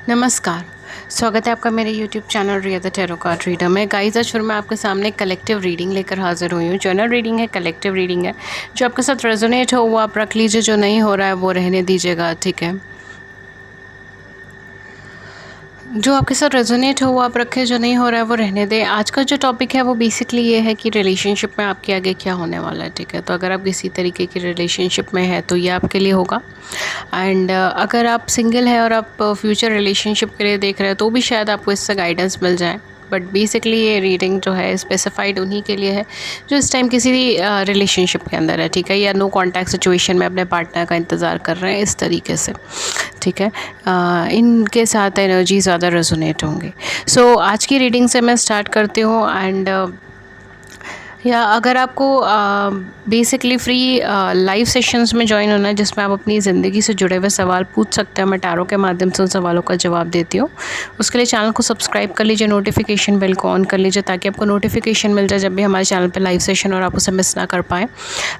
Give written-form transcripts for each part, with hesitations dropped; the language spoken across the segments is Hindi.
नमस्कार, स्वागत है आपका मेरे YouTube channel Riya the tarot card reader में। गाइस, आज फिर मैं आपके सामने कलेक्टिव रीडिंग लेकर हाज़िर हुई हूँ। जनरल रीडिंग है, कलेक्टिव रीडिंग है। जो आपके साथ रेजोनेट हो वो आप रख लीजिए, जो नहीं हो रहा है वो रहने दीजिएगा, ठीक है। जो आपके साथ रेजोनेट हो वो आप रखें, जो नहीं हो रहा है वो रहने दें। आज का जो टॉपिक है वो बेसिकली ये है कि रिलेशनशिप में आपके आगे क्या होने वाला है, ठीक है। तो अगर आप किसी तरीके की रिलेशनशिप में है तो ये आपके लिए होगा। एंड अगर आप सिंगल है और आप फ्यूचर रिलेशनशिप के लिए देख रहे हैं तो भी शायद आपको इससे गाइडेंस मिल जाए। बट बेसिकली ये रीडिंग जो है स्पेसिफाइड उन्हीं के लिए है जो इस टाइम किसी रिलेशनशिप के अंदर है, ठीक है, या नो कॉन्टैक्ट सिचुएशन में अपने पार्टनर का इंतज़ार कर रहे हैं, इस तरीके से, ठीक है। इनके साथ एनर्जी ज़्यादा रेजोनेट होंगे। सो आज की रीडिंग से मैं स्टार्ट करती हूँ। एंड या अगर आपको बेसिकली फ्री लाइव सेशंस में ज्वाइन होना है जिसमें आप अपनी ज़िंदगी से जुड़े हुए सवाल पूछ सकते हैं, मैं टैरो के माध्यम से उन सवालों का जवाब देती हूँ। उसके लिए चैनल को सब्सक्राइब कर लीजिए, नोटिफिकेशन बेल को ऑन कर लीजिए ताकि आपको नोटिफिकेशन मिल जाए जब भी हमारे चैनल पे लाइव सेशन और आप उसे मिस ना कर पाएँ।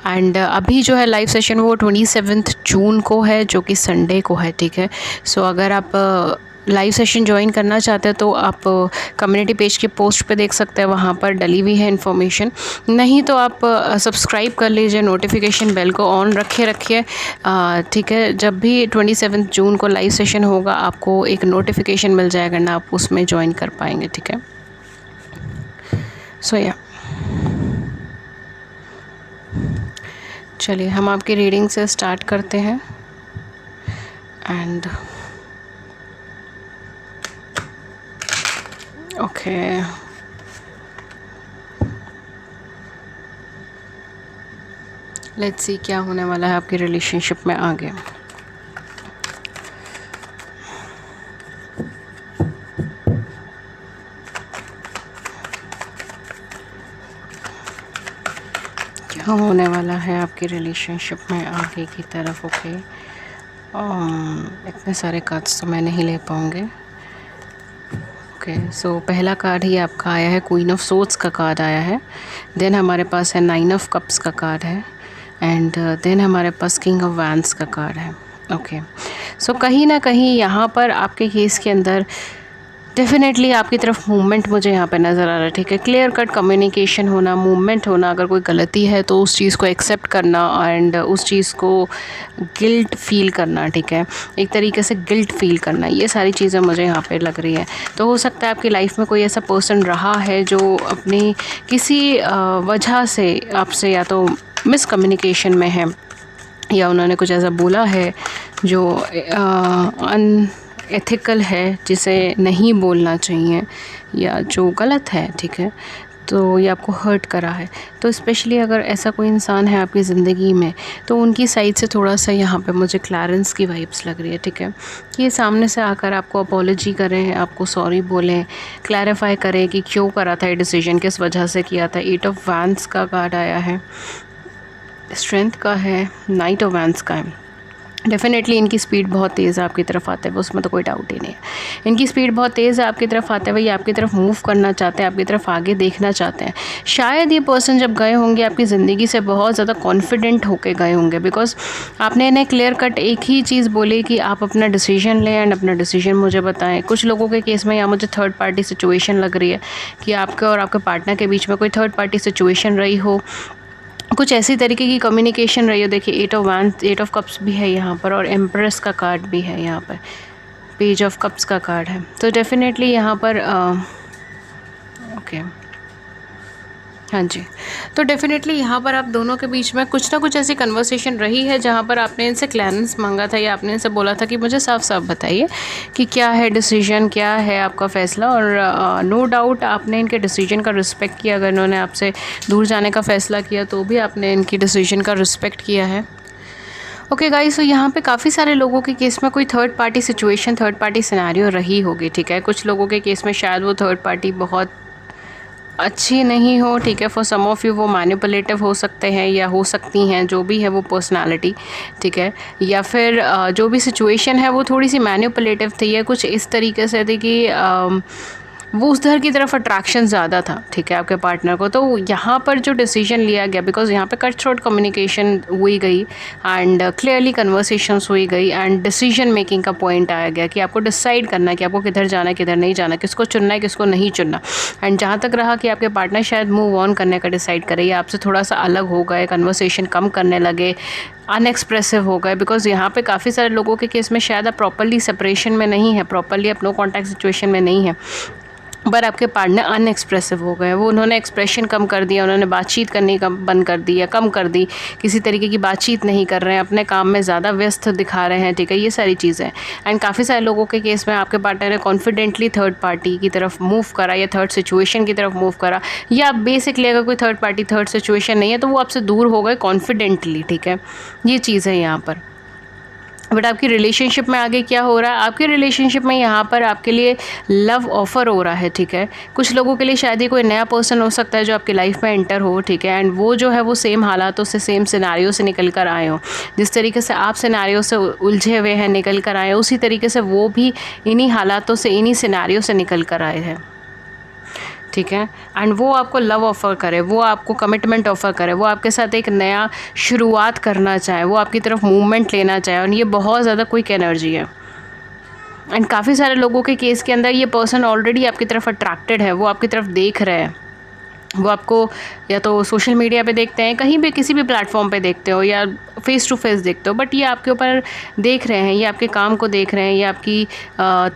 एंड अभी जो है लाइव सेशन वो 27 जून को है, जो कि संडे को है, ठीक है। सो अगर आप लाइव सेशन ज्वाइन करना चाहते हैं तो आप कम्युनिटी पेज के पोस्ट पे देख सकते हैं, वहाँ पर डली हुई है इन्फॉर्मेशन। नहीं तो आप सब्सक्राइब कर लीजिए, नोटिफिकेशन बेल को ऑन रखिए, ठीक है। जब भी 27 जून को लाइव सेशन होगा आपको एक नोटिफिकेशन मिल जाएगा ना, आप उसमें ज्वाइन कर पाएंगे, ठीक है। सो या चलिए हम आपकी रीडिंग से स्टार्ट करते हैं। एंड ओके, लेट्स सी क्या होने वाला है आपकी रिलेशनशिप में आगे। क्या होने वाला है आपकी रिलेशनशिप में आगे की तरफ। ओके, इतने सारे कार्ड्स तो मैं नहीं ले पाऊँगी। ओके, सो पहला कार्ड ही आपका आया है, क्वीन ऑफ सोर्ड्स का कार्ड आया है। देन हमारे पास है 9 ऑफ कप्स का कार्ड है। एंड देन हमारे पास किंग ऑफ वैंड्स का कार्ड है। ओके, सो कहीं ना कहीं यहाँ पर आपके केस के अंदर डेफिनेटली आपकी तरफ मूवमेंट मुझे यहाँ पे नज़र आ रहा है, ठीक है। क्लियर कट कम्युनिकेशन होना, मूवमेंट होना, अगर कोई गलती है तो उस चीज़ को एक्सेप्ट करना एंड उस चीज़ को गिल्ट फील करना, ठीक है, एक तरीके से गिल्ट फील करना, ये सारी चीज़ें मुझे यहाँ पे लग रही है। तो हो सकता है आपकी लाइफ में कोई ऐसा पर्सन रहा है जो अपनी किसी वजह से आपसे या तो मिसकम्युनिकेशन में है या उन्होंने कुछ ऐसा बोला है जो एथिकल है, जिसे नहीं बोलना चाहिए या जो गलत है, ठीक है। तो ये आपको हर्ट करा है। तो स्पेशली अगर ऐसा कोई इंसान है आपकी ज़िंदगी में तो उनकी साइड से थोड़ा सा यहाँ पे मुझे क्लैरेंस की वाइब्स लग रही है, ठीक है। कि ये सामने से आकर आपको अपॉलोजी करें, आपको सॉरी बोलें, क्लैरिफाई करें कि क्यों करा था ये डिसीजन, किस वजह से किया था। 8 ऑफ वैंड्स का कार्ड आया है, स्ट्रेंथ का है, नाइट ऑफ वैंड्स का है। डेफिनेटली इनकी स्पीड बहुत तेज़ है आपकी तरफ आते हुए, उसमें तो कोई डाउट ही नहीं है। इनकी स्पीड बहुत तेज़ है आपकी तरफ आते हुए, ये आपकी तरफ मूव करना चाहते हैं, आपकी तरफ आगे देखना चाहते हैं। शायद ये पर्सन जब गए होंगे आपकी ज़िंदगी से बहुत ज़्यादा कॉन्फिडेंट होके गए होंगे, बिकॉज आपने इन्हें क्लियर कट एक ही चीज़ बोली कि आप अपना डिसीजन लें एंड अपना डिसीजन मुझे बताएं। कुछ लोगों के केस में यहाँ मुझे थर्ड पार्टी सिचुएशन लग रही है कि आपके और आपके पार्टनर के बीच में कोई थर्ड पार्टी सिचुएशन रही हो, कुछ ऐसी तरीके की कम्युनिकेशन रही हो। देखिए 8 ऑफ वैंड्स, 8 ऑफ कप्स भी है यहाँ पर और एम्प्रेस का कार्ड भी है यहाँ पर, पेज ऑफ कप्स का कार्ड है। तो डेफिनेटली यहाँ पर ओके, हाँ जी, तो डेफिनेटली यहाँ पर आप दोनों के बीच में कुछ ना कुछ ऐसी कन्वर्सेशन रही है जहाँ पर आपने इनसे क्लियरेंस मांगा था या आपने इनसे बोला था कि मुझे साफ साफ बताइए कि क्या है डिसीजन, क्या है आपका फ़ैसला। और नो डाउट आपने इनके डिसीजन का रिस्पेक्ट किया। अगर इन्होंने आपसे दूर जाने का फ़ैसला किया तो भी आपने इनकी डिसीजन का रिस्पेक्ट किया है। ओके गाइस, तो यहाँ पे काफ़ी सारे लोगों के केस में कोई third party situation, third party scenario रही होगी, ठीक है। कुछ लोगों के केस में शायद वो थर्ड पार्टी बहुत अच्छी नहीं हो, ठीक है। फॉर सम ऑफ़ यू वो मैनिपुलेटिव हो सकते हैं या हो सकती हैं, जो भी है वो पर्सनालिटी, ठीक है। या फिर जो भी सिचुएशन है वो थोड़ी सी मैनिपुलेटिव थी या कुछ इस तरीके से थी कि वो उस घर की तरफ अट्रैक्शन ज़्यादा था, ठीक है, आपके पार्टनर को। तो यहाँ पर जो डिसीजन लिया गया, बिकॉज यहाँ पे कट थ्रोट कम्युनिकेशन हुई गई एंड क्लियरली कन्वर्सेशंस हुई गई एंड डिसीजन मेकिंग का पॉइंट आया गया कि आपको डिसाइड करना है कि आपको किधर जाना है, किधर नहीं जाना, किसको चुनना है, किसको नहीं चुनना। एंड जहाँ तक रहा कि आपके पार्टनर शायद मूव ऑन करने का डिसाइड करे या आपसे थोड़ा सा अलग हो गए, कन्वर्सेशन कम करने लगे, अनएक्सप्रेसिव हो गए, बिकॉज यहाँ पे काफ़ी सारे लोगों के केस में शायद आप प्रॉपरली सेपरेशन में नहीं है, प्रॉपरली आप नो कॉन्टैक्ट सिचुएशन में नहीं है, पर आपके पार्टनर अनएक्सप्रेसिव हो गए, वो उन्होंने एक्सप्रेशन कम कर दिया, उन्होंने बातचीत करनी कम बंद कर दी या कम कर दी, किसी तरीके की बातचीत नहीं कर रहे हैं, अपने काम में ज़्यादा व्यस्त दिखा रहे हैं, ठीक है, ये सारी चीज़ें। एंड काफ़ी सारे लोगों के केस में आपके पार्टनर ने कॉन्फिडेंटली थर्ड पार्टी की तरफ मूव करा या थर्ड सिचुएशन की तरफ मूव करा, या बेसिकली अगर कोई थर्ड पार्टी थर्ड सिचुएशन नहीं है तो वो आपसे दूर हो गए कॉन्फिडेंटली, ठीक है, ये चीज़ है यहाँ पर। बट आपकी रिलेशनशिप में आगे क्या हो रहा है, आपकी रिलेशनशिप में यहाँ पर आपके लिए लव ऑफ़र हो रहा है, ठीक है। कुछ लोगों के लिए शायद ही कोई नया पर्सन हो सकता है जो आपकी लाइफ में एंटर हो, ठीक है, एंड वो जो है वो सेम हालातों से, सेम सिनेरियो से निकल कर आए हो। जिस तरीके से आप सिनेरियो से उलझे हुए हैं, निकल कर आए, उसी तरीके से वो भी इन्हीं हालातों से, इन्हीं सिनेरियो से निकल कर आए हैं, ठीक है। एंड वो आपको लव ऑफ़र करे, वो आपको कमिटमेंट ऑफ़र करे, वो आपके साथ एक नया शुरुआत करना चाहे, वो आपकी तरफ मूवमेंट लेना चाहे, और ये बहुत ज़्यादा क्विक एनर्जी है। एंड काफ़ी सारे लोगों के केस के अंदर ये पर्सन ऑलरेडी आपकी तरफ अट्रैक्टेड है, वो आपकी तरफ देख रहे हैं, वो आपको या तो सोशल मीडिया पे देखते हैं, कहीं भी किसी भी प्लेटफॉर्म पे देखते हो, या फेस टू फेस देखते हो, बट ये आपके ऊपर देख रहे हैं, ये आपके काम को देख रहे हैं, ये आपकी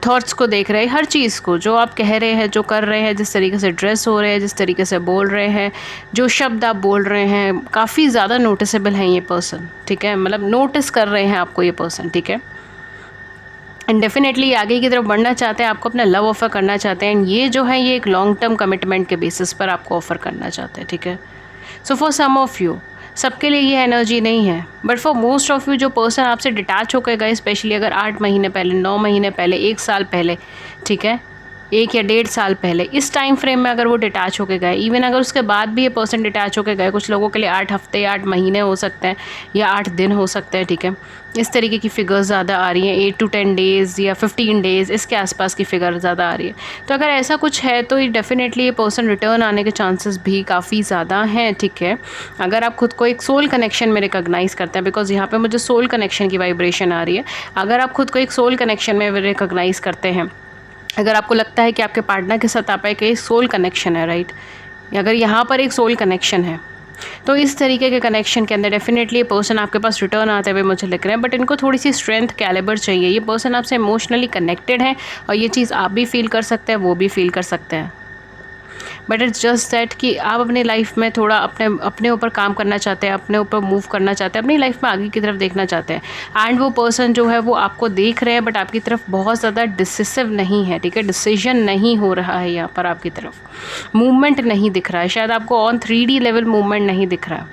थॉट्स को देख रहे हैं, हर चीज़ को, जो आप कह रहे हैं, जो कर रहे हैं, जिस तरीके से ड्रेस हो रहे हैं, जिस तरीके से बोल रहे हैं, जो शब्द आप बोल रहे हैं, काफ़ी ज़्यादा नोटिसेबल हैं ये पर्सन, ठीक है, मतलब नोटिस कर रहे हैं आपको ये पर्सन, ठीक है। एंड डेफिनेटली आगे की तरफ बढ़ना चाहते हैं, आपको अपना लव ऑफ़र करना चाहते हैं, एंड ये जो है ये एक लॉन्ग टर्म कमिटमेंट के बेसिस पर आपको ऑफ़र करना चाहते हैं, ठीक है। So for some of you, सबके लिए ये एनर्जी नहीं है, but for most of you जो पर्सन आपसे डिटैच होकर गए, स्पेशली अगर 8 महीने पहले, 9 महीने पहले, 1 साल पहले, ठीक है, 1 या 1.5 साल पहले, इस टाइम फ्रेम में अगर वो डिटैच होके गए, इवन अगर उसके बाद भी ये पर्सन डिटैच होके गए, कुछ लोगों के लिए 8 हफ्ते, 8 महीने हो सकते हैं, या 8 दिन हो सकते हैं, ठीक है, इस तरीके की फ़िगर्स ज़्यादा आ रही हैं, 8 to 10 डेज़ या 15 डेज़, इसके आसपास की फ़िगर ज़्यादा आ रही है। तो अगर ऐसा कुछ है तो ये डेफिनेटली ये पर्सन रिटर्न आने के चांसेस भी काफ़ी ज़्यादा हैं, ठीक है। अगर आप खुद को एक सोल कनेक्शन में रिकॉग्नाइज़ करते हैं, बिकॉज यहाँ पे मुझे सोल कनेक्शन की वाइब्रेशन आ रही है, अगर आप खुद को एक सोल कनेक्शन में रिकॉग्नाइज़ करते हैं, अगर आपको लगता है कि आपके पार्टनर के साथ आपका एक सोल कनेक्शन है, राइट, अगर यहाँ पर एक सोल कनेक्शन है, तो इस तरीके के कनेक्शन के अंदर डेफिनेटली ये पर्सन आपके पास रिटर्न आते हुए मुझे लग रहे हैं, बट इनको थोड़ी सी स्ट्रेंथ कैलिबर चाहिए। ये पर्सन आपसे इमोशनली कनेक्टेड है और ये चीज़ आप भी फील कर सकते हैं, वो भी फील कर सकते हैं, बट इट्स जस्ट दैट कि आप अपनी लाइफ में थोड़ा अपने ऊपर काम करना चाहते हैं, अपने ऊपर मूव करना चाहते हैं, अपनी लाइफ में आगे की तरफ देखना चाहते हैं। एंड वो पर्सन जो है वो आपको देख रहे हैं, बट आपकी तरफ बहुत ज़्यादा डिसिसिव नहीं है, ठीक है, डिसीजन नहीं हो रहा है, यहाँ पर आपकी तरफ मूवमेंट नहीं दिख रहा है, शायद आपको ऑन 3D लेवल मूवमेंट नहीं दिख रहा है,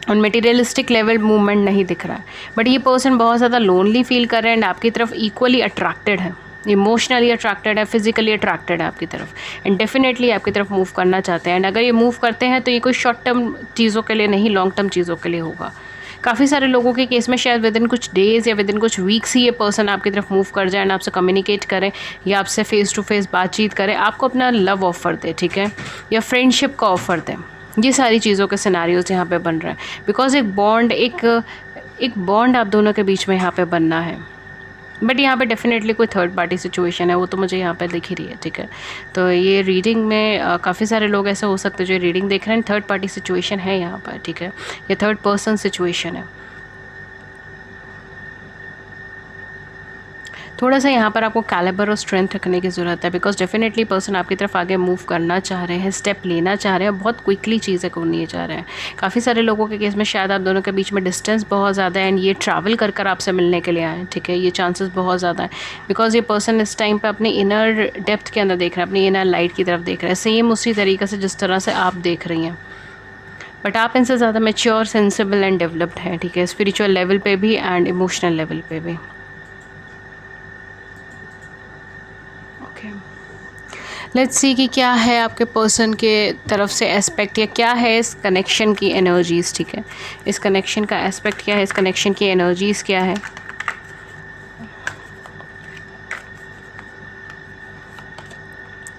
ऑन मटेरियलिस्टिक लेवल मूवमेंट नहीं दिख रहा है, बट ये पर्सन बहुत ज़्यादा लोनली फील कर रहे हैं एंड आपकी तरफ इक्वली अट्रैक्टेड है, इमोशनली अट्रैक्टेड है, फिजिकली अट्रैक्टेड है आपकी तरफ, एंड डेफिनेटली आपकी तरफ मूव करना चाहते हैं। एंड अगर ये मूव करते हैं तो ये कोई शॉर्ट टर्म चीज़ों के लिए नहीं, लॉन्ग टर्म चीज़ों के लिए होगा। काफ़ी सारे लोगों के केस में शायद विद इन कुछ डेज़ या विद इन कुछ वीक्स ही ये पर्सन आपकी तरफ मूव कर जाए एंड आपसे कम्युनिकेट करें या आपसे फेस टू फेस बातचीत करें, आपको अपना लव ऑफ़र दे, ठीक है, या फ्रेंडशिप का ऑफ़र दें। ये सारी चीज़ों के सिनेरियोज यहाँ पे बन रहे हैं, बिकॉज एक बॉन्ड आप दोनों के बीच में यहाँ पे बनना है। बट यहाँ पे डेफिनेटली कोई थर्ड पार्टी सिचुएशन है, वो तो मुझे यहाँ पे दिख ही रही है, ठीक है। तो ये रीडिंग में काफ़ी सारे लोग ऐसे हो सकते हैं जो रीडिंग देख रहे हैं, थर्ड पार्टी सिचुएशन है यहाँ पर, ठीक है, ये थर्ड पर्सन सिचुएशन है। थोड़ा सा यहाँ पर आपको कैलिबर और स्ट्रेंथ रखने की ज़रूरत है, बिकॉज डेफिनेटली पर्सन आपकी तरफ आगे मूव करना चाह रहे हैं, स्टेप लेना चाह रहे हैं, बहुत क्विकली चीज़ें करनी चाह रहे हैं। काफ़ी सारे लोगों के केस में शायद आप दोनों के बीच में डिस्टेंस बहुत ज़्यादा है एंड ये ट्रैवल कर कर आपसे मिलने के लिए आए, ठीक है, ये चांसेस बहुत ज़्यादा है, बिकॉज ये पर्सन इस टाइम पर अपने इनर डेप्थ के अंदर देख रहे हैं, अपनी इनर लाइट की तरफ देख रहे हैं, सेम उसी तरीके से जिस तरह से आप देख रही हैं, बट आप इनसे ज़्यादा मेच्योर, सेंसिबल एंड डेवलप्ड हैं, ठीक है, स्पिरिचुअल लेवल पे भी एंड इमोशनल लेवल पे भी। लेट्स सी कि क्या है आपके पर्सन के तरफ से एस्पेक्ट, या क्या है इस कनेक्शन की एनर्जीज़, ठीक है, इस कनेक्शन का एस्पेक्ट क्या है, इस कनेक्शन की एनर्जीज़ क्या है।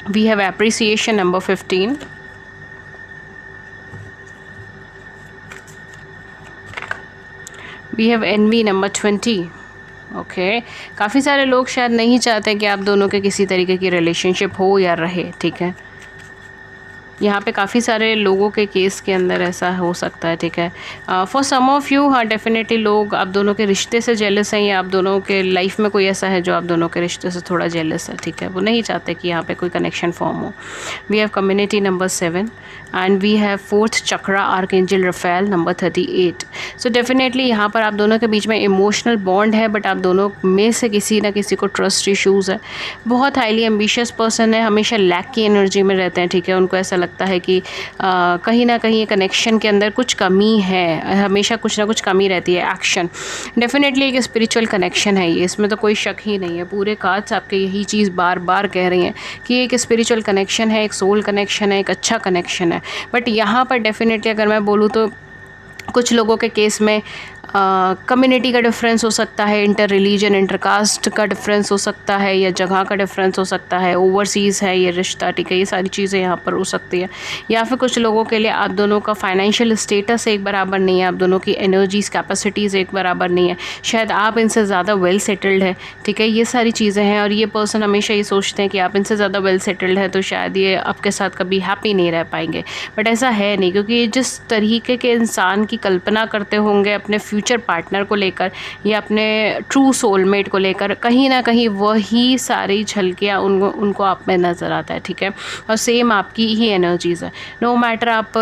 We have appreciation number 15, we have envy number 20। Okay, काफ़ी सारे लोग शायद नहीं चाहते कि आप दोनों के किसी तरीके की रिलेशनशिप हो या रहे, ठीक है। यहाँ पे काफ़ी सारे लोगों के केस के अंदर ऐसा हो सकता है, ठीक है। फॉर सम ऑफ़ यू, हाँ डेफिनेटली लोग आप दोनों के रिश्ते से जेलस हैं, या आप दोनों के लाइफ में कोई ऐसा है जो आप दोनों के रिश्ते से थोड़ा जेलस है, ठीक है। वो नहीं चाहते कि यहाँ पे कोई कनेक्शन फॉर्म हो। We have community number 7 and we have 4th chakra archangel Raphael number 38। So definitely यहाँ पर आप दोनों के बीच में इमोशनल बॉन्ड है, बट आप दोनों में से किसी ना किसी को ट्रस्ट इश्यूज़ है। बहुत हाईली एम्बिशियस पर्सन है, हमेशा लैक की एनर्जी में रहते हैं, ठीक है। उनको ऐसा लगता है कि कहीं ना कहीं कनेक्शन के अंदर कुछ कमी है, हमेशा कुछ ना कुछ कमी रहती है। एक्शन डेफिनेटली एक स्पिरिचुअल कनेक्शन है ये, इसमें तो कोई शक ही नहीं है। पूरे कार्ड्स आपके यही चीज़ बार बार कह रही हैं कि एक स्पिरिचुअल कनेक्शन है, एक सोल कनेक्शन है, एक अच्छा कनेक्शन है। बट यहाँ पर डेफिनेटली अगर मैं बोलूँ तो कुछ लोगों के केस में कम्युनिटी का डिफरेंस हो सकता है, इंटर रिलीजन इंटर कास्ट का डिफरेंस हो सकता है, या जगह का डिफरेंस हो सकता है, ओवरसीज़ है ये रिश्ता, ठीक है। ये सारी चीज़ें यहाँ पर हो सकती है। या फिर कुछ लोगों के लिए आप दोनों का फाइनेंशियल स्टेटस एक बराबर नहीं है, आप दोनों की एनर्जीज़ कैपेसिटीज़ एक बराबर नहीं है, शायद आप इनसे ज़्यादा वेल सेटल्ड है, ठीक है। ये सारी चीज़ें हैं, और ये पर्सन हमेशा ये सोचते हैं कि आप इनसे ज़्यादा वेल सेटल्ड है, तो शायद ये आपके साथ कभी हैप्पी नहीं रह पाएंगे। बट ऐसा है नहीं, क्योंकि ये जिस तरीके के इंसान की कल्पना करते होंगे अपने फ्यूचर पार्टनर को लेकर या अपने ट्रू सोलमेट को लेकर, कहीं ना कहीं वही सारी झलकियाँ उनको आप में नज़र आता है, ठीक है। और सेम आपकी ही एनर्जीज़ है। नो मैटर आप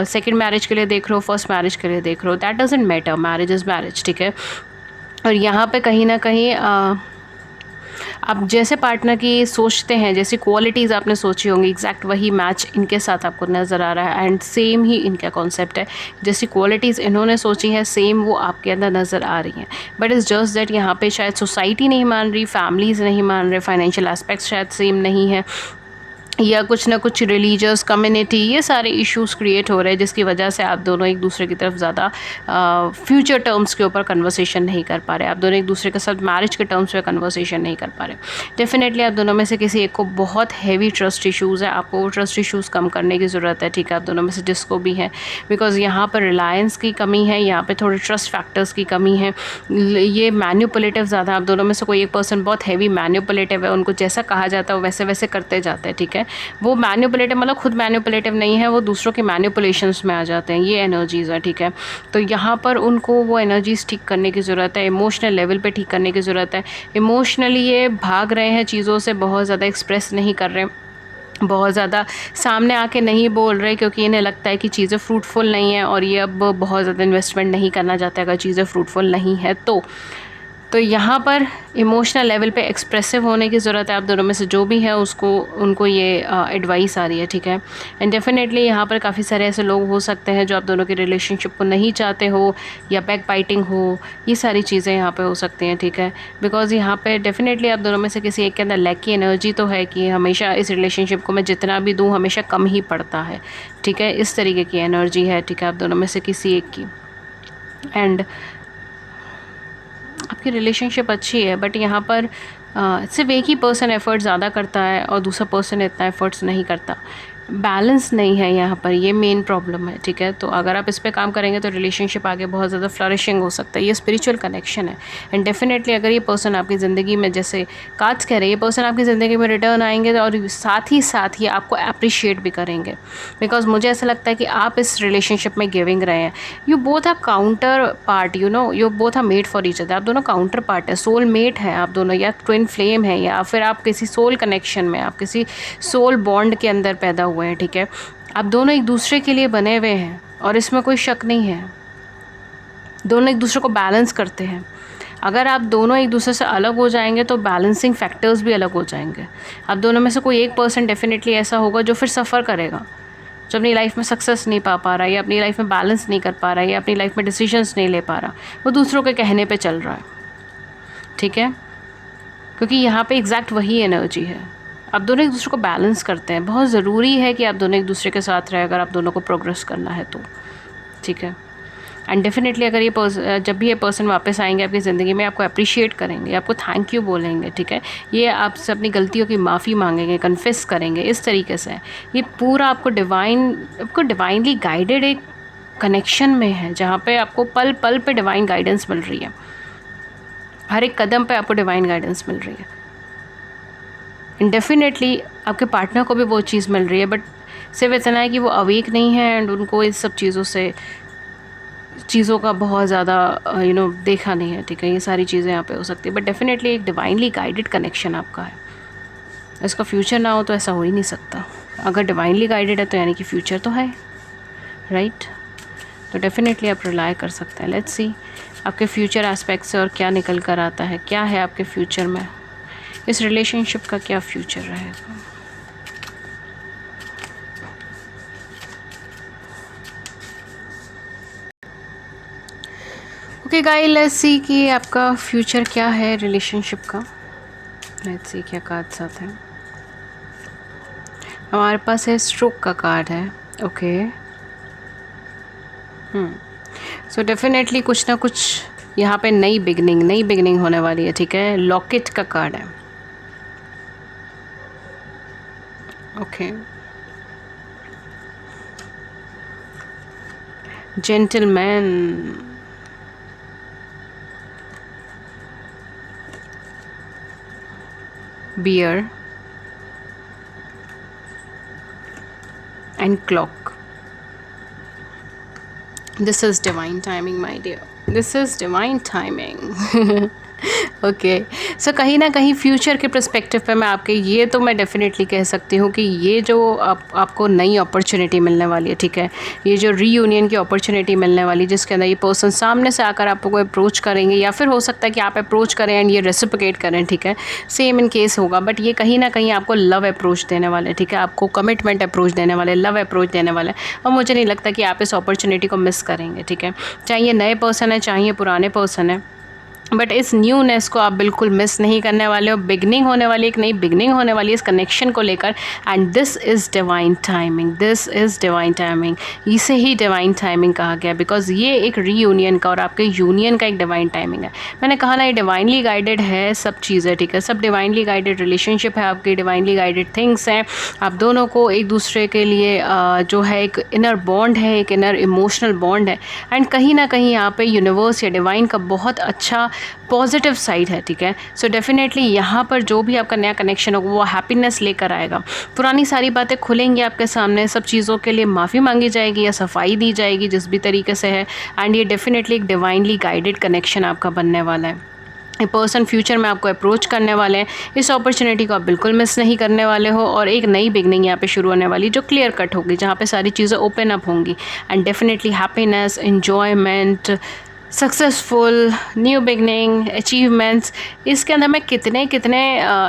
सेकंड मैरिज के लिए देख रहे हो, फर्स्ट मैरिज के लिए देख रहे हो, that doesn't matter, marriage is marriage, ठीक है। और यहाँ पे कहीं ना कहीं आप जैसे पार्टनर की सोचते हैं, जैसी क्वालिटीज़ आपने सोची होंगी, एग्जैक्ट वही मैच इनके साथ आपको नज़र आ रहा है। एंड सेम ही इनका कॉन्सेप्ट है, जैसी क्वालिटीज़ इन्होंने सोची है सेम वो आपके अंदर नज़र आ रही हैं। बट इज़ जस्ट दैट यहाँ पे शायद सोसाइटी नहीं मान रही, फैमिलीज़ नहीं मान रहे, फाइनेंशियल एस्पेक्ट्स शायद सेम नहीं है, या कुछ ना कुछ रिलीजियस कम्युनिटी, ये सारे इश्यूज़ क्रिएट हो रहे हैं, जिसकी वजह से आप दोनों एक दूसरे की तरफ ज़्यादा फ्यूचर टर्म्स के ऊपर कन्वर्सेशन नहीं कर पा रहे, आप दोनों एक दूसरे के साथ मैरिज के टर्म्स पे कन्वर्सेशन नहीं कर पा रहे। डेफिनेटली आप दोनों में से किसी एक को बहुत हैवी ट्रस्ट इश्यूज़ है, आपको वो ट्रस्ट इश्यूज़ कम करने की ज़रूरत है, ठीक है। आप दोनों में से जिसको भी है, बिकॉज यहाँ पर रिलायंस की कमी है, यहाँ पर थोड़े ट्रस्ट फैक्टर्स की कमी है, ये मैन्युपुलेटिव ज़्यादा, आप दोनों में से कोई एक पर्सन बहुत हैवी मैन्युपुलेटिव है, उनको जैसा कहा जाता है वो वैसे वैसे करते जाते हैं, ठीक है। वो मैन्युपुलेटिव मतलब खुद मैन्युपुलेटिव नहीं है, वो दूसरों के मैन्युपुलेशंस में आ जाते हैं, ये एनर्जीज़ है, ठीक है। तो यहाँ पर उनको वो एनर्जीज़ ठीक करने की ज़रूरत है, इमोशनल लेवल पे ठीक करने की ज़रूरत है। इमोशनली ये भाग रहे हैं चीज़ों से, बहुत ज़्यादा एक्सप्रेस नहीं कर रहे, बहुत ज़्यादा सामने आके नहीं बोल रहे, क्योंकि इन्हें लगता है कि चीज़ें फ्रूटफुल नहीं है, और ये अब बहुत ज़्यादा इन्वेस्टमेंट नहीं करना चाहते अगर चीज़ें फ्रूटफुल नहीं है तो यहाँ पर इमोशनल लेवल पे एक्सप्रेसिव होने की ज़रूरत है। आप दोनों में से जो भी है उनको ये एडवाइस आ रही है, ठीक है। एंड डेफिनेटली यहाँ पर काफ़ी सारे ऐसे लोग हो सकते हैं जो आप दोनों की रिलेशनशिप को नहीं चाहते हो, या बैक बाइटिंग हो, ये सारी चीज़ें यहाँ पे हो सकती हैं, ठीक है। बिकॉज़ यहाँ पे डेफिनेटली आप दोनों में से किसी एक के अंदर लैक की एनर्जी तो है कि हमेशा इस रिलेशनशिप को मैं जितना भी दूँ हमेशा कम ही पड़ता है, ठीक है। इस तरीके की एनर्जी है, ठीक है, आप दोनों में से किसी एक की। एंड आपकी रिलेशनशिप अच्छी है, बट यहाँ पर सिर्फ एक ही पर्सन एफ़र्ट ज़्यादा करता है और दूसरा पर्सन इतना एफ़र्ट्स नहीं करता, बैलेंस नहीं है यहाँ पर, ये मेन प्रॉब्लम है, ठीक है। तो अगर आप इस पे काम करेंगे तो रिलेशनशिप आगे बहुत ज़्यादा फ्लरिशिंग हो सकता है। ये स्पिरिचुअल कनेक्शन है, एंड डेफिनेटली अगर ये पर्सन आपकी ज़िंदगी में, जैसे कार्ड्स कह रहे हैं, ये पर्सन आपकी ज़िंदगी में रिटर्न आएंगे और साथ ही आपको अप्रिशिएट भी करेंगे, बिकॉज मुझे ऐसा लगता है कि आप इस रिलेशनशिप में गिविंग रहे हैं। You both are counterpart, you both are made for each other, आप दोनों काउंटर पार्ट है, सोल मेट हैं आप दोनों, या ट्विन फ्लेम है, या फिर आप किसी सोल कनेक्शन में, आप किसी सोल बॉन्ड के अंदर पैदा हुए हैं, ठीक है। आप दोनों एक दूसरे के लिए बने हुए हैं, और इसमें कोई शक नहीं है, दोनों एक दूसरे को बैलेंस करते हैं। अगर आप दोनों एक दूसरे से अलग हो जाएंगे तो बैलेंसिंग फैक्टर्स भी अलग हो जाएंगे। आप दोनों में से कोई एक पर्सन डेफिनेटली ऐसा होगा जो फिर सफ़र करेगा, जो अपनी लाइफ में सक्सेस नहीं पा रहा है, या अपनी लाइफ में बैलेंस नहीं कर पा रहा है, या अपनी लाइफ में डिसीजंस नहीं ले पा रहा, वो दूसरों के कहने पे चल रहा है, ठीक है। क्योंकि यहाँ पे एग्जैक्ट वही एनर्जी है, आप दोनों एक दूसरे को बैलेंस करते हैं। बहुत ज़रूरी है कि आप दोनों एक दूसरे के साथ रहें अगर आप दोनों को प्रोग्रेस करना है तो, ठीक है। एंड डेफिनेटली अगर ये जब भी ये पर्सन वापस आएंगे आपकी ज़िंदगी में, आपको अप्रिशिएट करेंगे, आपको थैंक यू बोलेंगे, ठीक है, ये आपसे अपनी गलतियों की माफ़ी मांगेंगे, कन्फेस करेंगे, इस तरीके से ये पूरा आपको डिवाइनली गाइडेड एक कनेक्शन में है, जहाँ पे आपको पल पल पे डिवाइन गाइडेंस मिल रही है, हर एक कदम पे आपको डिवाइन गाइडेंस मिल रही है। एंड डेफिनेटली आपके पार्टनर को भी वो चीज़ मिल रही है, बट सिर्फ इतना है कि वो अवेक नहीं है एंड उनको इस सब चीज़ों का बहुत ज़्यादा देखा नहीं है, ठीक है, ये सारी चीज़ें यहाँ पे हो सकती है, बट डेफिनेटली एक डिवाइनली गाइडेड कनेक्शन आपका है। इसका फ्यूचर ना हो तो ऐसा हो ही नहीं सकता। अगर डिवाइनली गाइडेड है तो यानी कि फ्यूचर तो है, राइट? तो डेफिनेटली आप रिलाई कर सकते हैं। लेट्स सी आपके फ्यूचर एस्पेक्ट से और क्या निकल कर आता है, क्या है आपके फ्यूचर में, इस रिलेशनशिप का क्या फ्यूचर रहेगा। ओके गाइस, लेट्स सी कि आपका फ्यूचर क्या है रिलेशनशिप का। लेट्स सी क्या कार्ड्स आते हैं। हमारे पास है स्ट्रोक का कार्ड है। ओके, सो डेफिनेटली कुछ ना कुछ यहाँ पे नई बिगनिंग होने वाली है, ठीक है। लॉकेट का कार्ड है। Okay, gentleman, bear and clock. This is divine timing, my dear. This is divine timing. Okay, so कहीं ना कहीं फ्यूचर के पर्सपेक्टिव पे मैं डेफिनेटली कह सकती हूँ कि ये जो आपको नई अपॉर्चुनिटी मिलने वाली है, ठीक है, ये जो रीयूनियन की अपॉर्चुनिटी मिलने वाली है, जिसके अंदर ये पर्सन सामने से आकर आपको अप्रोच करेंगे, या फिर हो सकता है कि आप अप्रोच करें एंड ये रेसिप्रोकेट करें, ठीक है, सेम इन केस होगा, बट ये कहीं ना कहीं आपको लव अप्रोच देने वाले, ठीक है, आपको कमिटमेंट अप्रोच देने वाले, लव अप्रोच देने वाले, और मुझे नहीं लगता कि आप इस अपॉर्चुनिटी को मिस करेंगे, ठीक है, चाहे ये नए पर्सन है, चाहे ये पुराने पर्सन है, बट इस न्यूनेस को आप बिल्कुल मिस नहीं करने वाले हो। बिगनिंग होने वाली, एक नई बिगनिंग होने वाली है इस कनेक्शन को लेकर, and this is divine timing, this is divine timing. इसे ही डिवाइन टाइमिंग कहा गया, बिकॉज ये एक रीयूनियन का और आपके यूनियन का एक डिवाइन टाइमिंग है। मैंने कहा ना, ये डिवाइनली गाइडेड है सब चीज़ें, ठीक है, सब डिवाइनली गाइडेड रिलेशनशिप है आपकी, डिवाइनली गाइडेड थिंग्स हैं। आप दोनों को एक दूसरे के लिए जो है एक इनर बॉन्ड है, एक इनर इमोशनल बॉन्ड है, एंड कहीं ना कहीं यहाँ पे यूनिवर्स या डिवाइन का बहुत अच्छा पॉजिटिव साइड है, ठीक है। सो डेफिनेटली यहाँ पर जो भी आपका नया कनेक्शन होगा वो हैप्पीनेस लेकर आएगा। पुरानी सारी बातें खुलेंगी आपके सामने, सब चीज़ों के लिए माफ़ी मांगी जाएगी या सफाई दी जाएगी जिस भी तरीके से है, एंड ये डेफिनेटली एक डिवाइनली गाइडेड कनेक्शन आपका बनने वाला है। ये पर्सन फ्यूचर में आपको अप्रोच करने वाले हैं, इस अपॉर्चुनिटी को आप बिल्कुल मिस नहीं करने वाले हो, और एक नई बिगनिंग यहाँ पे शुरू होने वाली जो क्लियर कट होगी, जहाँ पे सारी चीज़ें ओपन अप होंगी, and definitely happiness, enjoyment, successful, new beginning, achievements. इसके अंदर मैं कितने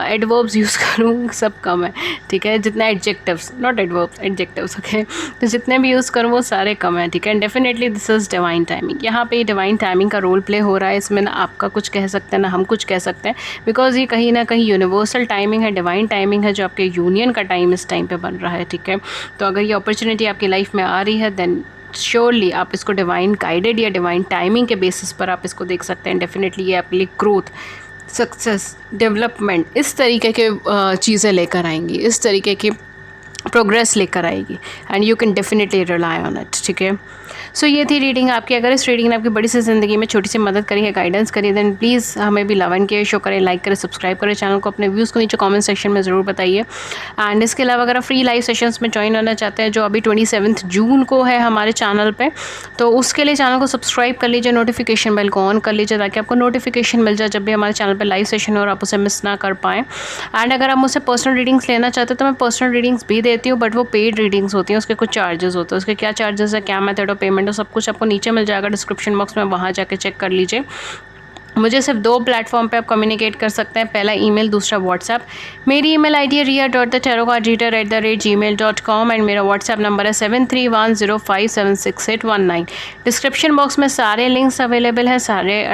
एडवर्ब्स यूज़ करूँ सब कम है, ठीक है, जितने adjectives, not adverbs, adjectives, okay, तो जितने भी यूज़ करूँ वो सारे कम है, ठीक है। Definitely this is divine timing. यहाँ पे डिवाइन टाइमिंग का रोल प्ले हो रहा है, इसमें ना आपका कुछ कह सकते हैं ना हम कुछ कह सकते हैं, बिकॉज ये कहीं ना कहीं यूनिवर्सल टाइमिंग है, डिवाइन टाइमिंग है, जो आपके यूनियन का टाइम इस टाइम पर बन रहा है, ठीक है। तो अगर ये अपॉर्चुनिटी आपकी लाइफ में आ रही है, देन श्योरली आप इसको डिवाइन गाइडेड या डिवाइन टाइमिंग के बेसिस पर आप इसको देख सकते हैं। डेफिनेटली ये आपके लिए ग्रोथ, सक्सेस, डेवलपमेंट, इस तरीके के चीज़ें लेकर आएंगी, इस तरीके की प्रोग्रेस लेकर आएगी, and you can definitely rely on it, ठीक है। सो ये थी रीडिंग आपकी। अगर इस रीडिंग ने आपकी बड़ी सी ज़िंदगी में छोटी सी मदद करी है, गाइडेंस करी, देन प्लीज़ हमें भी लव एंड केयर शो करें, लाइक करें, सब्सक्राइब करें चैनल को, अपने व्यूज़ को नीचे कमेंट सेक्शन में ज़रूर बताइए। एंड इसके अलावा अगर आप फ्री लाइव सेशंस में ज्वाइन होना चाहते हैं, जो अभी 27 जून को है हमारे चैनल पर, तो उसके लिए चैनल को सब्सक्राइब कर लीजिए, नोटिफिकेशन बेल को ऑन कर लीजिए, ताकि आपको नोटिफिकेशन मिल जाए जब भी हमारे चैनल पर लाइव सेशन हो और आप उसे मिस ना कर पाएँ। एंड अगर आप मुझसे पर्सनल रीडिंग्स लेना चाहते हैं तो मैं पर्सनल रीडिंग्स भी देती हूँ, बट वो पेड रीडिंग्स होती हैं, उसके कुछ चार्जेस होते हैं। उसके क्या चार्जेस है, क्या मेथड ऑफ पेमेंट है, सब कुछ आपको नीचे मिल जाएगा डिस्क्रिप्शन बॉक्स में, वहाँ जाके चेक कर लीजिए। मुझे सिर्फ 2 प्लेटफॉर्म पे आप कम्युनिकेट कर सकते हैं, पहला ईमेल, दूसरा व्हाट्सएप। मेरी ईमेल आईडी है ria.thetarotcardreader@gmail.com एंड मेरा व्हाट्सएप नंबर है 7310576819। डिस्क्रिप्शन बॉक्स में सारे लिंक्स अवेलेबल हैं, सारे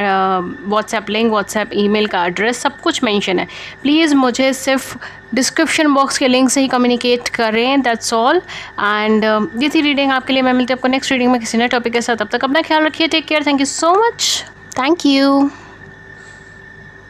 व्हाट्सएप लिंक, व्हाट्सएप ईमेल का एड्रेस, सब कुछ मेंशन है। प्लीज़ मुझे सिर्फ डिस्क्रिप्शन बॉक्स के लिंक से ही कम्युनिकेट करें, दैट्स ऑल। एंड ये थी रीडिंग आपके लिए। मैं मिलती हूँ आपको नेक्स्ट रीडिंग में किसी नए टॉपिक के साथ। तब तक अपना ख्याल रखिए, take care, thank you so much, thank you.